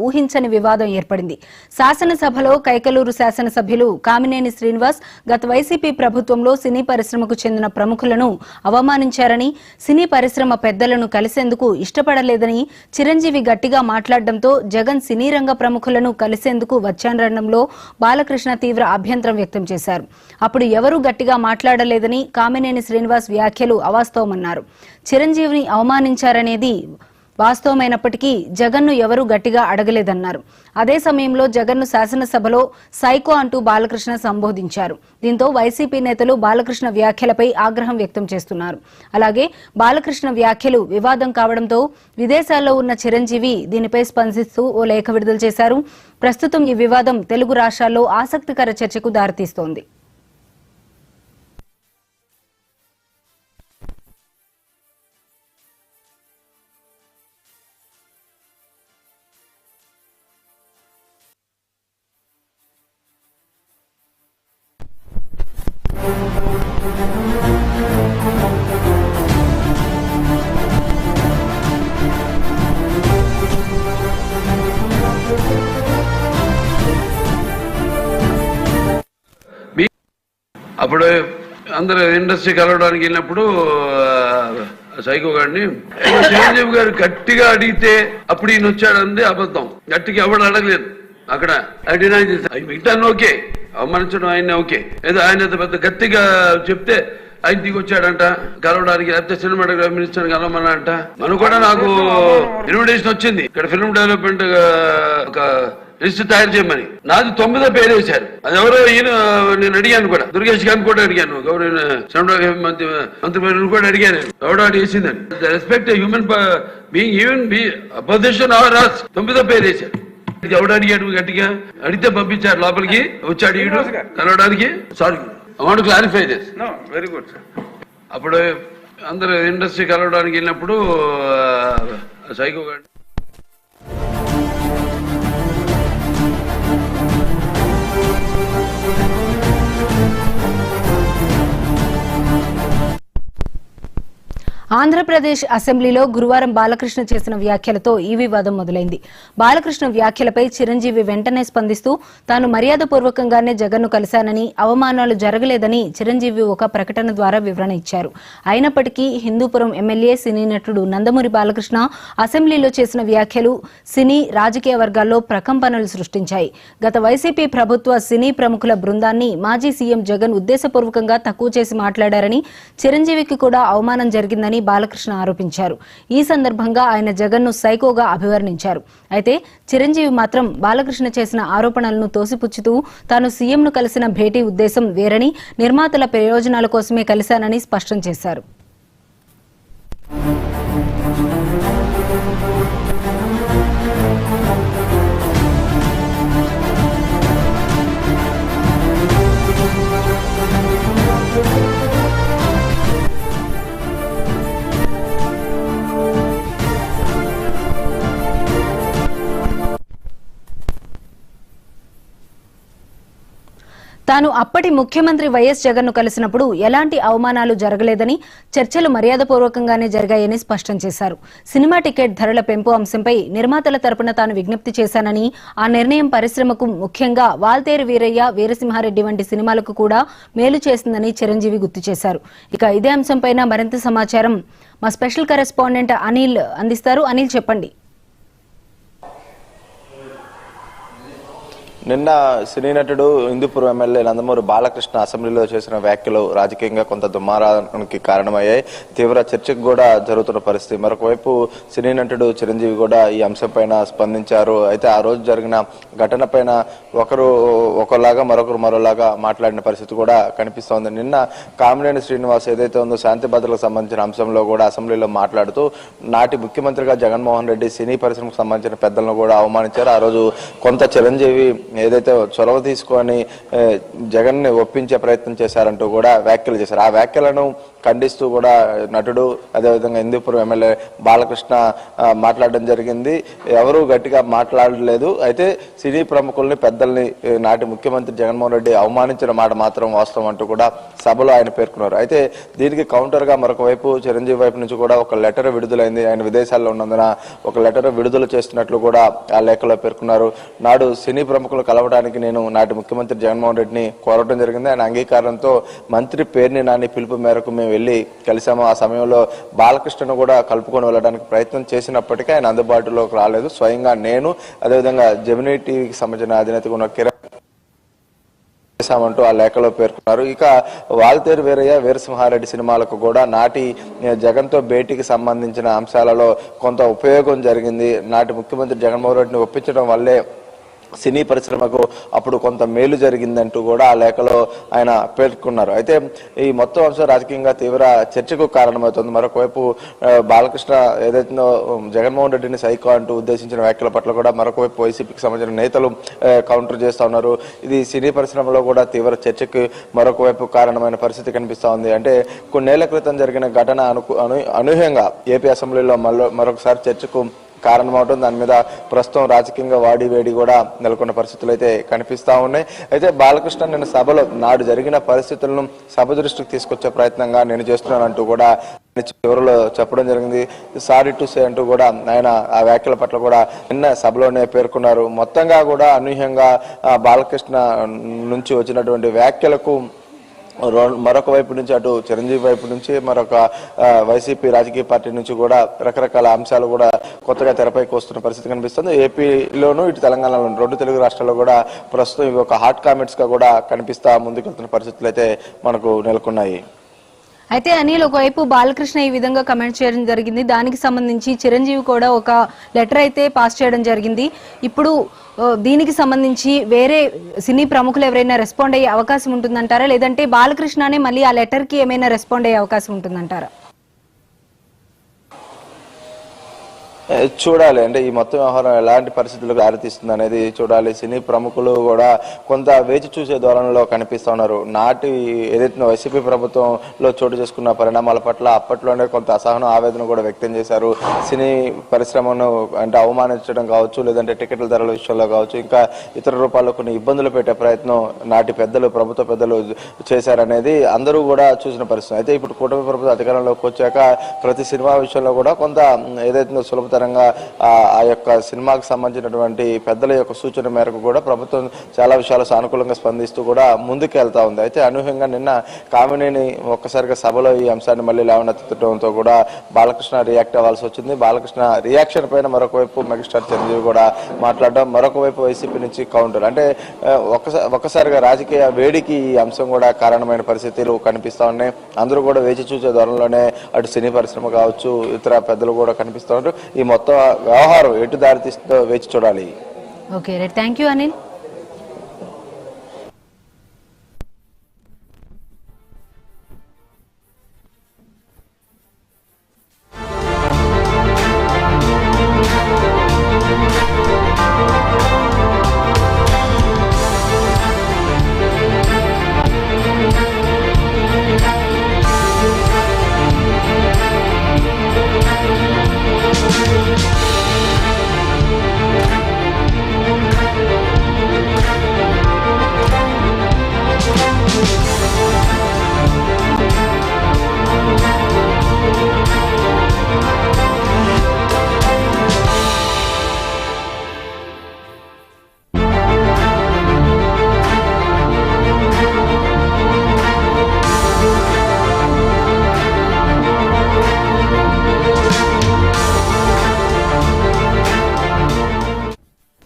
ఊహించని వివాదం ఏర్పడింది. శాసనసభలో కైకలూరు శాసనసభ్యులు కామినేని శ్రీనివాస్ గత వైసీపీ ప్రభుత్వంలో సినీ పరిశ్రమకు చెందిన ప్రముఖులను అవమానించారని, సినీ పరిశ్రమ పెద్దలను కలిసేందుకు ఇష్టపడలేదని చిరంజీవి గట్టిగా మాట్లాడడంతో జగన్ సినీ రంగ ప్రముఖులను కలిసేందుకు వచ్చారనడంలో బాలకృష్ణ తీవ్ర అభ్యంతరం వ్యక్తం చేశారు. అప్పుడు ఎవరూ గట్టిగా మాట్లాడలేదని కామినేని శ్రీనివాస్ వ్యాఖ్యలు అవాస్తవమన్నారు. చిరంజీవిని అవమానించారనేది వాస్తవమైనప్పటికీ జగన్ను ఎవరూ గట్టిగా అడగలేదన్నారు. అదే సమయంలో జగన్ను శాసనసభలో సైకో అంటూ బాలకృష్ణ సంబోధించారు. దీంతో వైసీపీ నేతలు బాలకృష్ణ వ్యాఖ్యలపై ఆగ్రహం వ్యక్తం చేస్తున్నారు. అలాగే బాలకృష్ణ వ్యాఖ్యలు వివాదం కావడంతో విదేశాల్లో ఉన్న చిరంజీవి దీనిపై స్పందిస్తూ ఓ లేఖ విడుదల చేశారు. ప్రస్తుతం ఈ వివాదం తెలుగు రాష్ట్రాల్లో ఆసక్తికర చర్చకు దారితీస్తోంది. అప్పుడు అందరూ ఇండస్ట్రీ కలవడానికి వెళ్ళినప్పుడు సైకో గారిని చిరంజీవి గారు గట్టిగా అడిగితే అప్పుడు ఈయన వచ్చాడంది అబద్ధం. గట్టిగా ఎవడు అడగలేదు. అక్కడ డినై చేశారు. మిగతాను ఓకే, అవమానించడం ఆయన ఓకే, ఏదో ఆయన పెద్ద గట్టిగా చెప్తే ఆయన దిగి వచ్చాడంట కలవడానికి, లేకపోతే సినిమాటోగ్రఫీ మినిస్టర్ కలవమనంట. మనం కూడా నాకు ఇన్విటేషన్ వచ్చింది ఇక్కడ ఫిల్మ్ డెవలప్మెంట్ ఒక లిస్ట్ తయారు చేయమని. నాది 9వ పేరు వేశారు. అది ఎవరో ఈయన నేను అడిగాను కూడా, దుర్గేష్ గారిని కూడా అడిగాను, గౌరవ సినిమాటోగ్రఫీ మంత్రి కూడా అడిగాను ఎవడో అడిగేసిందని. Respect human being, even opposition or us 9వ పేరు వేశారు. ఎవడు అడిగాడు గట్టిగా అడిగితే పంపించారు లోపలికి, వచ్చాడు ఈడు కలవడానికి. Sorry, I want to clarify this. No, very good, sir. అప్పుడు అందరూ ఇండస్ట్రీ కలవడానికి వెళ్ళినప్పుడు సైకో గారు ఆంధ్రప్రదేశ్ అసెంబ్లీలో గురువారం బాలకృష్ణ చేసిన వ్యాఖ్యలతో ఈ వివాదం మొదలైంది. బాలకృష్ణ వ్యాఖ్యలపై చిరంజీవి వెంటనే స్పందిస్తూ తాను మర్యాదపూర్వకంగానే జగన్ను కలిశానని, అవమానాలు జరగలేదని చిరంజీవి ఒక ప్రకటన ద్వారా వివరణ ఇచ్చారు. అయినప్పటికీ హిందూపురం ఎమ్మెల్యే సినీ నటుడు నందమూరి బాలకృష్ణ అసెంబ్లీలో చేసిన వ్యాఖ్యలు సినీ రాజకీయ వర్గాల్లో ప్రకంపనలు సృష్టించాయి. గత వైసీపీ ప్రభుత్వ సినీ ప్రముఖుల బృందాన్ని మాజీ సీఎం జగన్ ఉద్దేశపూర్వకంగా తక్కువ చేసి మాట్లాడారని, చిరంజీవికి కూడా అవమానం జరిగిందని బాలకృష్ణ ఆరోపించారు. ఈ సందర్భంగా ఆయన జగన్ను సైకోగా అభివర్ణించారు. అయితే చిరంజీవి మాత్రం బాలకృష్ణ చేసిన ఆరోపణలను తోసిపుచ్చుతూ తాను సీఎంను కలిసిన భేటీ ఉద్దేశం వేరని, నిర్మాతల ప్రయోజనాల కోసమే కలిశానని స్పష్టం చేశారు. తాను అప్పటి ముఖ్యమంత్రి వైఎస్ జగన్ను కలిసినప్పుడు ఎలాంటి అవమానాలు జరగలేదని, చర్చలు మర్యాదపూర్వకంగానే జరిగాయని స్పష్టం చేశారు. సినిమా టికెట్ ధరల పెంపు అంశంపై నిర్మాతల తరపున తాను విజ్ఞప్తి చేశానని, ఆ నిర్ణయం పరిశ్రమకు, ముఖ్యంగా వాల్తేరు వీరయ్య, వీరసింహారెడ్డి వంటి సినిమాలకు కూడా మేలు చేసిందని చిరంజీవి గుర్తు చేశారు. ఇక ఇదే అంశంపైన మరింత సమాచారం మా స్పెషల్ కరెస్పాండెంట్ అనిల్ అందిస్తారు. అనిల్, చెప్పండి. నిన్న సినీ నటుడు హిందూపురం ఎమ్మెల్యే నందమూరి బాలకృష్ణ అసెంబ్లీలో చేసిన వ్యాఖ్యలు రాజకీయంగా కొంత దుమారానికి కారణమయ్యాయి. తీవ్ర చర్చకు కూడా జరుగుతున్న పరిస్థితి. మరొక వైపు సినీ నటుడు చిరంజీవి కూడా ఈ అంశంపైన స్పందించారు. అయితే ఆ రోజు జరిగిన ఘటన పైన ఒకరు ఒకలాగా మరొకరు మరోలాగా మాట్లాడిన పరిస్థితి కూడా కనిపిస్తోంది. నిన్న కామినేని శ్రీనివాస్ ఏదైతే ఉందో శాంతి భద్రతలకు సంబంధించిన అంశంలో కూడా అసెంబ్లీలో మాట్లాడుతూ నాటి ముఖ్యమంత్రిగా జగన్మోహన్ రెడ్డి సినీ పరిశ్రమకు సంబంధించిన పెద్దలను కూడా అవమానించారు. ఆ రోజు కొంత చిరంజీవి ఏదైతే చొరవ తీసుకొని జగన్ ని ఒప్పించే ప్రయత్నం చేశారంటూ కూడా వ్యాఖ్యలు చేశారు. ఆ వ్యాఖ్యలను ఖండిస్తూ కూడా నటుడు అదేవిధంగా హిందూపురం ఎమ్మెల్యే బాలకృష్ణ మాట్లాడడం జరిగింది. ఎవరూ గట్టిగా మాట్లాడలేదు. అయితే సినీ ప్రముఖుల్ని పెద్దల్ని నాటి ముఖ్యమంత్రి జగన్మోహన్ రెడ్డి అవమానించిన మాట మాత్రం వాస్తవం అంటూ కూడా సభలో ఆయన పేర్కొన్నారు. అయితే దీనికి కౌంటర్ గా మరొక వైపు చిరంజీవి వైపు నుంచి కూడా ఒక లెటర్ విడుదలైంది. ఆయన విదేశాల్లో ఉన్నందున ఒక లెటర్ విడుదల చేస్తున్నట్లు కూడా ఆ లేఖలో పేర్కొన్నారు. నాడు సినీ ప్రముఖులు కలవడానికి నేను నాటి ముఖ్యమంత్రి జగన్మోహన్ రెడ్డిని కోరడం జరిగింది. ఆయన అంగీకారంతో మంత్రి పేర్ని నాని పిలుపు మేరకు మేము వెళ్ళి కలిసాము. ఆ సమయంలో బాలకృష్ణను కూడా కలుపుకొని వెళ్ళడానికి ప్రయత్నం చేసినప్పటికీ ఆయన అందుబాటులోకి రాలేదు. స్వయంగా నేను అదేవిధంగా జెమినీ టీవీకి సంబంధించిన అధినేత ఉన్న కిరణ్ చేశామంటూ ఆ లేఖలో పేర్కొన్నారు. ఇక వాల్తేరు వీరయ్య వీరసింహారెడ్డి సినిమాలకు కూడా నాటి జగన్తో భేటీకి సంబంధించిన అంశాలలో కొంత ఉపయోగం జరిగింది. నాటి ముఖ్యమంత్రి జగన్మోహన్ రెడ్డిని ఒప్పించడం వల్లే సినీ పరిశ్రమకు అప్పుడు కొంత మేలు జరిగిందంటూ కూడా ఆ లేఖలో ఆయన పేర్కొన్నారు. అయితే ఈ మొత్తం అంశం రాజకీయంగా తీవ్ర చర్చకు కారణమవుతుంది. మరొకవైపు బాలకృష్ణ ఏదైతే జగన్మోహన్ రెడ్డిని సైకో అంటూ ఉద్దేశించిన వ్యాఖ్యల పట్ల కూడా మరొకవైపు వైసీపీకి సంబంధించిన నేతలు కౌంటర్ చేస్తా ఉన్నారు. ఇది సినీ పరిశ్రమలో కూడా తీవ్ర చర్చకు మరొకవైపు కారణమైన పరిస్థితి కనిపిస్తా ఉంది. అంటే కొన్నేళ్ల క్రితం జరిగిన ఘటన అనూహ్యంగా ఏపీ అసెంబ్లీలో మరొకసారి చర్చకు కారణమవడం, దాని మీద ప్రస్తుతం రాజకీయంగా వాడి కూడా నెలకొన్న పరిస్థితులు అయితే కనిపిస్తా ఉన్నాయి. అయితే బాలకృష్ణ నిన్న సభలో నాడు జరిగిన పరిస్థితులను సభ దృష్టికి తీసుకొచ్చే ప్రయత్నంగా నేను చేస్తున్నానంటూ కూడా చివరిలో చెప్పడం జరిగింది. సారీ టు సే అంటూ కూడా ఆయన ఆ వ్యాఖ్యల పట్ల కూడా నిన్న సభలోనే పేర్కొన్నారు. మొత్తంగా కూడా అనూహ్యంగా బాలకృష్ణ నుంచి వచ్చినటువంటి వ్యాఖ్యలకు మరొక వైపు నుంచి అటు చిరంజీవి వైపు నుంచి మరొక వైసీపీ రాజకీయ పార్టీ నుంచి కూడా రకరకాల అంశాలు కూడా కొత్తగా తెరపైకి వస్తున్న పరిస్థితి కనిపిస్తుంది. ఏపీలోను ఇటు తెలంగాణలోను రెండు తెలుగు రాష్ట్రాల్లో కూడా ప్రస్తుతం ఇవి ఒక హాట్ కామెంట్స్ గా కూడా కనిపిస్తా ముందుకెళ్తున్న పరిస్థితులు అయితే మనకు నెలకొన్నాయి. అయితే అనిల్, ఒకవైపు బాలకృష్ణ ఈ విధంగా కమెంట్ చేయడం జరిగింది. దానికి సంబంధించి చిరంజీవి కూడా ఒక లెటర్ అయితే పాస్ చేయడం జరిగింది. ఇప్పుడు దీనికి సంబంధించి వేరే సినీ ప్రముఖులు ఎవరైనా రెస్పాండ్ అయ్యే అవకాశం ఉంటుందంటారా, లేదంటే బాలకృష్ణనే మళ్ళీ ఆ లెటర్ కి ఏమైనా రెస్పాండ్ అయ్యే అవకాశం ఉంటుందంటారా? చూడాలి. అంటే ఈ మొత్తం వ్యవహారం ఎలాంటి పరిస్థితులకు దారితీస్తుంది అనేది చూడాలి. సినీ ప్రముఖులు కూడా కొంత వేచి చూసే ధోరణిలో కనిపిస్తా ఉన్నారు. నాటి ఏదైతే వైసీపీ ప్రభుత్వంలో చోటు చేసుకున్న పరిణామాల పట్ల అప్పట్లోనే కొంత అసహనం ఆవేదన కూడా వ్యక్తం చేశారు. సినీ పరిశ్రమను అంటే అవమానించడం కావచ్చు, లేదంటే టికెట్ల ధరల విషయంలో కావచ్చు, ఇంకా ఇతర రూపాల్లో కొన్ని ఇబ్బందులు పెట్టే ప్రయత్నం నాటి పెద్దలు ప్రభుత్వ పెద్దలు చేశారనేది అందరూ కూడా చూసిన పరిస్థితి. అయితే ఇప్పుడు కూటమి ప్రభుత్వం అధికారంలోకి వచ్చాక ప్రతి సినిమా విషయంలో కూడా కొంత ఏదైతే సులభ ఆ యొక్క సినిమాకు సంబంధించినటువంటి పెద్దల యొక్క సూచన మేరకు కూడా ప్రభుత్వం చాలా విషయాలు సానుకూలంగా స్పందిస్తూ కూడా ముందుకెళ్తా ఉంది. అయితే అనూహ్యంగా నిన్న కామినేని ఒక్కసారిగా సభలో ఈ అంశాన్ని మళ్ళీ లేవనెత్తడంతో కూడా బాలకృష్ణ రియాక్ట్ అవ్వాల్సి వచ్చింది. బాలకృష్ణ రియాక్షన్ పైన మరొకవైపు మెగాస్టార్ చిరంజీవి కూడా మాట్లాడడం, మరొకవైపు వైసీపీ నుంచి కౌంటర్. అంటే ఒక్కసారిగా రాజకీయ వేడికి ఈ అంశం కూడా కారణమైన పరిస్థితులు కనిపిస్తా ఉన్నాయి. అందరూ కూడా వేచి చూసే ధోరణిలోనే అటు సినీ పరిశ్రమ కావచ్చు, ఇతర పెద్దలు కూడా కనిపిస్తూ ఉంటారు. ఈ మొత్తం వ్యవహారం ఎటు దారితీస్తుందో వేచి చూడాలి. Okay, thank you Anil.